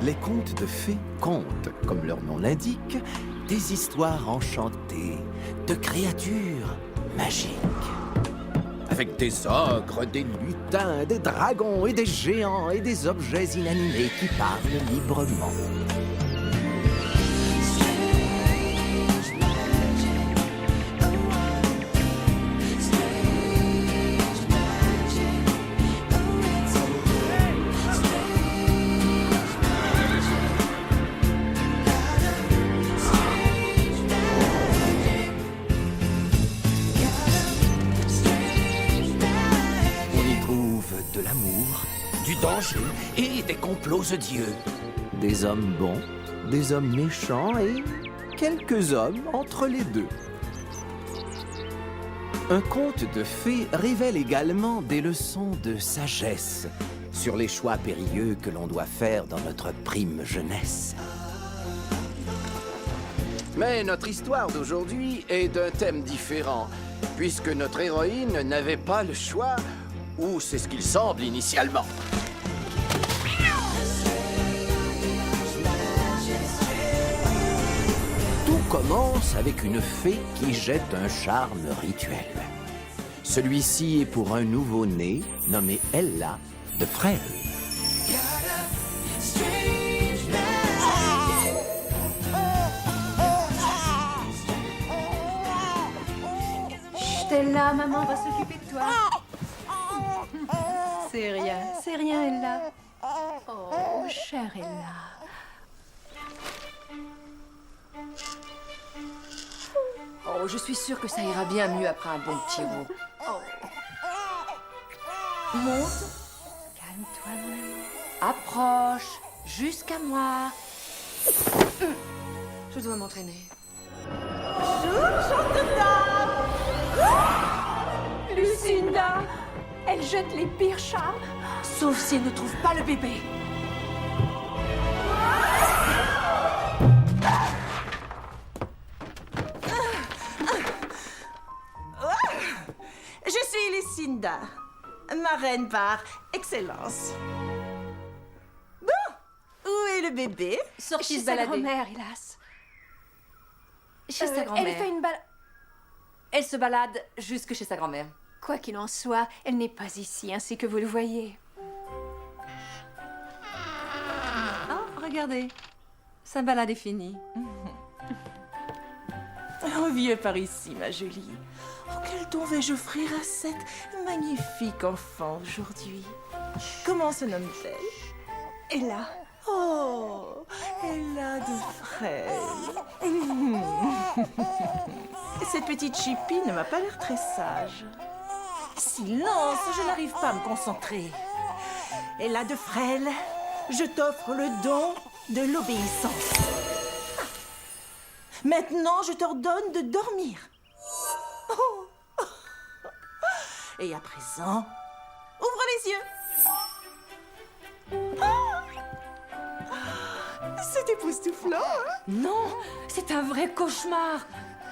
Les contes de fées content, comme leur nom l'indique, des histoires enchantées de créatures magiques. Avec des ogres, des lutins, des dragons et des géants et des objets inanimés qui parlent librement. De l'amour, du danger et des complots odieux. Des hommes bons, des hommes méchants et quelques hommes entre les deux. Un conte de fées révèle également des leçons de sagesse sur les choix périlleux que l'on doit faire dans notre prime jeunesse. Mais notre histoire d'aujourd'hui est d'un thème différent, puisque notre héroïne n'avait pas le choix. Ou c'est ce qu'il semble initialement. Tout commence avec une fée qui jette un charme rituel. Celui-ci est pour un nouveau-né nommé Ella de Frêle. Chut, Ella, maman va s'occuper de toi. C'est rien, Ella. Oh, chère Ella. Oh, je suis sûre que ça ira bien mieux après un bon petit rot. Oh. Monte. Calme-toi, mon amour. Approche. Jusqu'à moi. Je dois m'entraîner. Lucinda! Elle jette les pires charmes, sauf si elle ne trouve pas le bébé. Je suis Lucinda, marraine par excellence. Bon, où est le bébé? Sortie Chez se sa balader. grand-mère, hélas. Chez sa grand-mère. Elle fait une balade. Elle se balade jusque chez sa grand-mère. Quoi qu'il en soit, elle n'est pas ici, ainsi que vous le voyez. Oh, regardez. Sa balade est finie. Reviens par ici, ma jolie. Oh, quel don vais-je offrir à cette magnifique enfant aujourd'hui? Comment se nomme-t-elle? Ella. Oh, Ella de Frêle. Cette petite chipie ne m'a pas l'air très sage. Silence, je n'arrive pas à me concentrer. Ella de Frêle, je t'offre le don de l'obéissance. Maintenant, je t'ordonne de dormir. Oh. Et à présent, ouvre les yeux. C'est époustouflant, hein? Non, c'est un vrai cauchemar.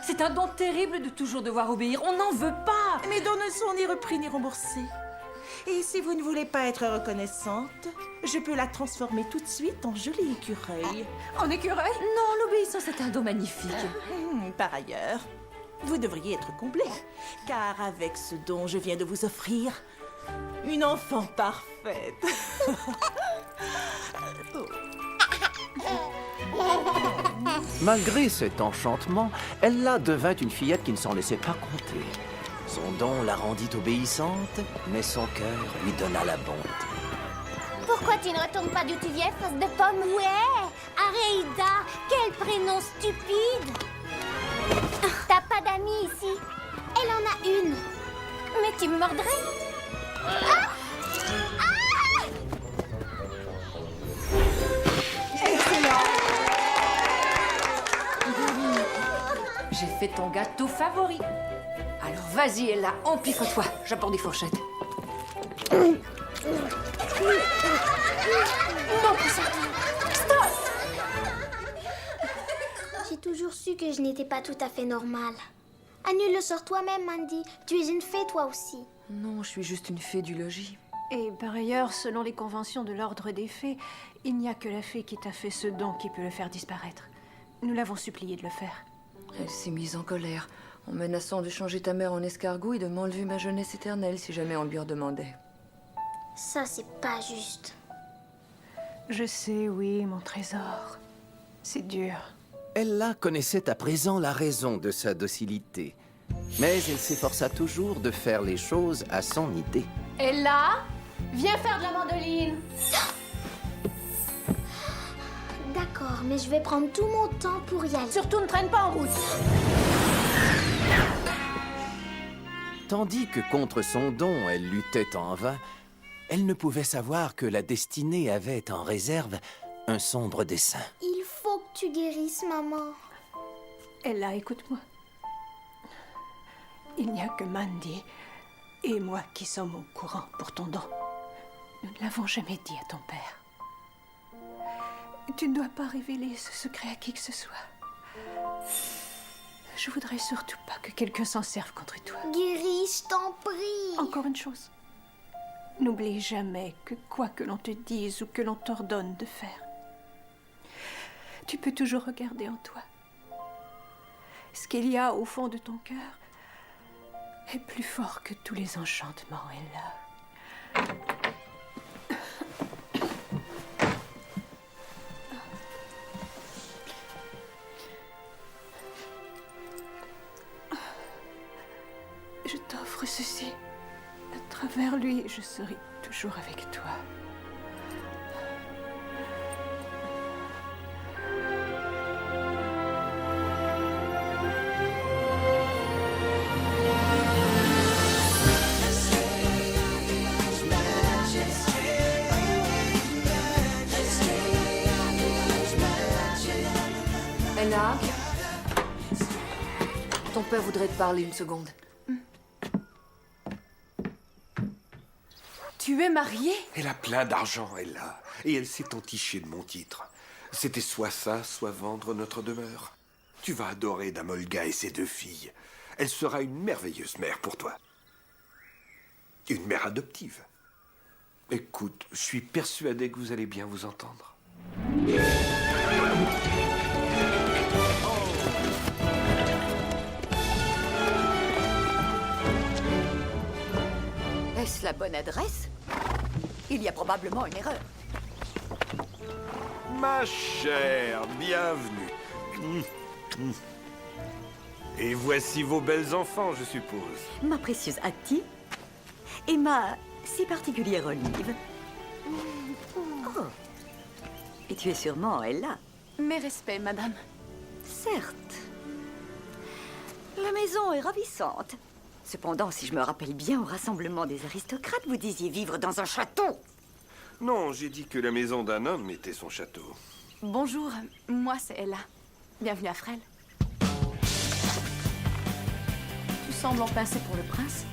C'est un don terrible de toujours devoir obéir. On n'en veut pas. Mes dons ne sont ni repris ni remboursés. Et si vous ne voulez pas être reconnaissante, je peux la transformer tout de suite en joli écureuil. En écureuil? Non, l'obéissance est un don magnifique. Par ailleurs, vous devriez être comblé, car avec ce don, je viens de vous offrir une enfant parfaite. Malgré cet enchantement, Ella devint une fillette qui ne s'en laissait pas compter. Son don la rendit obéissante, mais son cœur lui donna la bonté. Pourquoi tu ne retournes pas d'où tu viens, face de pomme? Ouais, Areida, quel prénom stupide! T'as pas d'amis ici? Elle en a une. Mais tu me mordrais? Ah! Ah! J'ai fait ton gâteau favori. Alors vas-y, Ella, empifre-toi. J'apporte des fourchettes. Non, Poussin. Stop! J'ai toujours su que je n'étais pas tout à fait normale. Annule-le sur toi-même, Mandy. Tu es une fée, toi aussi. Non, je suis juste une fée du logis. Et par ailleurs, selon les conventions de l'ordre des fées, il n'y a que la fée qui t'a fait ce don qui peut le faire disparaître. Nous l'avons supplié de le faire. Elle s'est mise en colère, en menaçant de changer ta mère en escargot et de m'enlever ma jeunesse éternelle si jamais on lui redemandait. Ça, c'est pas juste. Je sais, oui, mon trésor. C'est dur. Ella connaissait à présent la raison de sa docilité, mais elle s'efforça toujours de faire les choses à son idée. Ella, viens faire de la mandoline. D'accord, mais je vais prendre tout mon temps pour y aller. Surtout ne traîne pas en route. Tandis que contre son don, elle luttait en vain, elle ne pouvait savoir que la destinée avait en réserve un sombre dessein. Il faut que tu guérisses, maman. Ella, écoute-moi. Il n'y a que Mandy et moi qui sommes au courant pour ton don. Nous ne l'avons jamais dit à ton père. Tu ne dois pas révéler ce secret à qui que ce soit. Je voudrais surtout pas que quelqu'un s'en serve contre toi. Guéris, je t'en prie. Encore une chose. N'oublie jamais que quoi que l'on te dise ou que l'on t'ordonne de faire, tu peux toujours regarder en toi. Ce qu'il y a au fond de ton cœur est plus fort que tous les enchantements, Ella. Je t'offre ceci. À travers lui, je serai toujours avec toi. Ella, ton père voudrait te parler une seconde. Tu es mariée? Elle a plein d'argent, elle a. Et elle s'est entichée de mon titre. C'était soit ça, soit vendre notre demeure. Tu vas adorer Damolga et ses 2 filles. Elle sera une merveilleuse mère pour toi. Une mère adoptive. Écoute, je suis persuadé que vous allez bien vous entendre. Est-ce la bonne adresse? Il y a probablement une erreur. Ma chère, bienvenue. Et voici vos belles enfants, je suppose. Ma précieuse Hattie et ma si particulière Olive. Oh. Et tu es sûrement Ella. Mes respects, madame. Certes. La maison est ravissante. Cependant, si je me rappelle bien, au rassemblement des aristocrates, vous disiez vivre dans un château. Non, j'ai dit que la maison d'un homme était son château. Bonjour, moi c'est Ella. Bienvenue à Frêle. Tu sembles en pincer pour le prince.